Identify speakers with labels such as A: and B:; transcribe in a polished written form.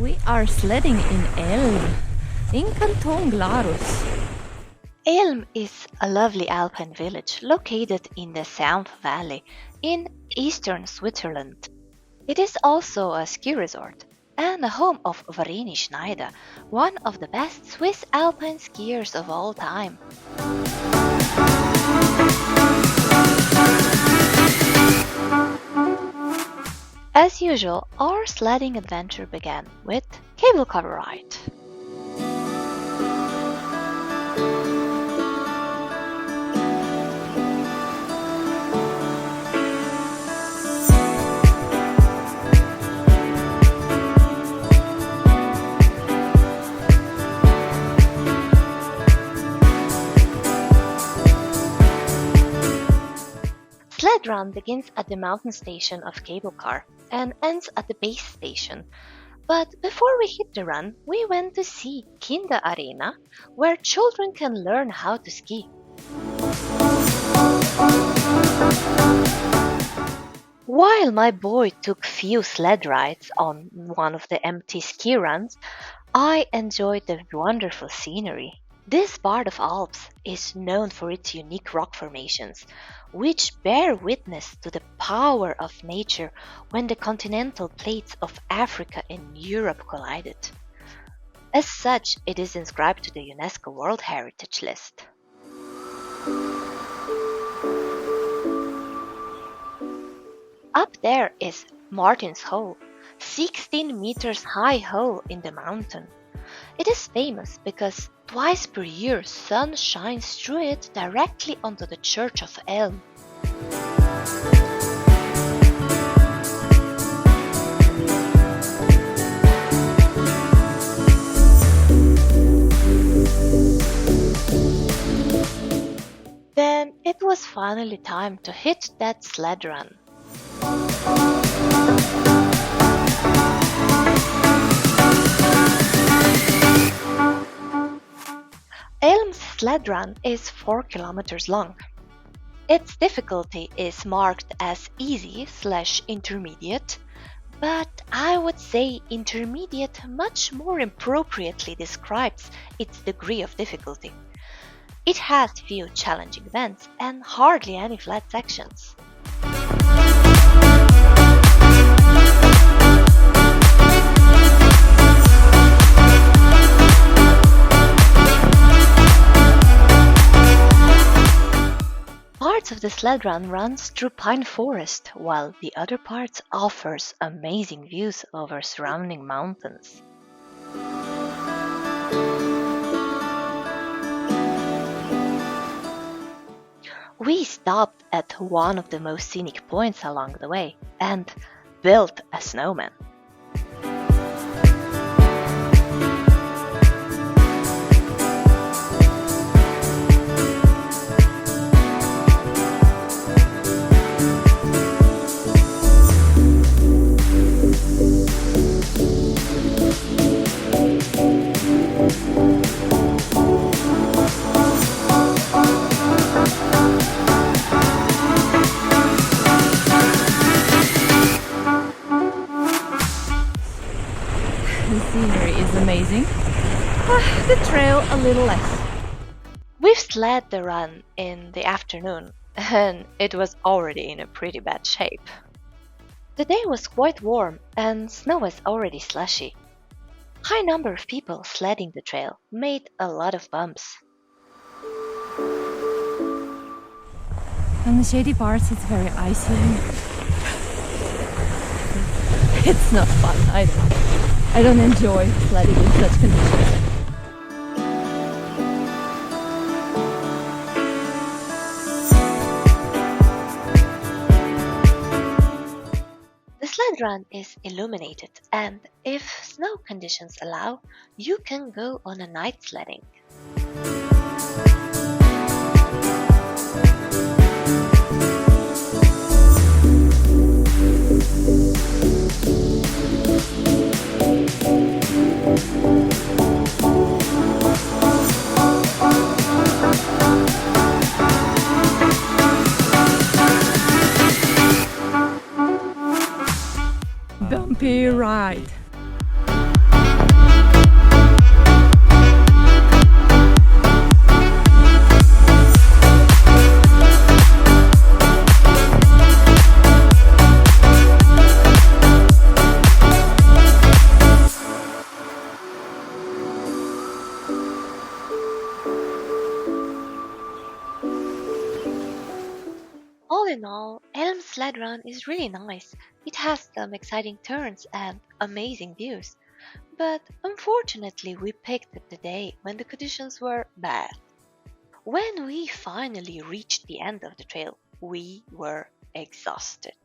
A: We are sledding in Elm, in Canton Glarus.
B: Elm is a lovely alpine village located in the South Valley in eastern Switzerland. It is also a ski resort and a home of Varini Schneider, one of the best Swiss alpine skiers of all time. As usual, our sledding adventure began with cable car ride. Sled run begins at the mountain station of cable car and ends at the base station. But before we hit the run, we went to see Kinder Arena, where children can learn how to ski. While my boy took few sled rides on one of the empty ski runs, I enjoyed the wonderful scenery. This part of Alps is known for its unique rock formations, which bear witness to the power of nature when the continental plates of Africa and Europe collided. As such, it is inscribed to the UNESCO World Heritage List. Up there is Martin's Hole, 16 meters high hole in the mountain. It is famous because twice per year sun shines through it directly onto the Church of Elm. Then it was finally time to hit that sled run. Elm's sled run is 4 kilometers long. Its difficulty is marked as easy/intermediate, but I would say intermediate much more appropriately describes its degree of difficulty. It has few challenging bends and hardly any flat sections. Parts of the sled run runs through pine forest, while the other parts offers amazing views over surrounding mountains. We stopped at one of the most scenic points along the way and built a snowman.
A: The scenery is amazing. The trail a little less.
B: We've sled the run in the afternoon and it was already in a pretty bad shape. The day was quite warm and snow was already slushy. High number of people sledding the trail made a lot of bumps.
A: On the shady parts it's very icy. It's not fun. I don't enjoy sledding in such conditions.
B: The sled run is illuminated and if snow conditions allow, you can go on a night sledding.
A: Bumpy ride.
B: sled run is really nice. It has some exciting turns and amazing views. But unfortunately, we picked the day when the conditions were bad. When we finally reached the end of the trail, we were exhausted.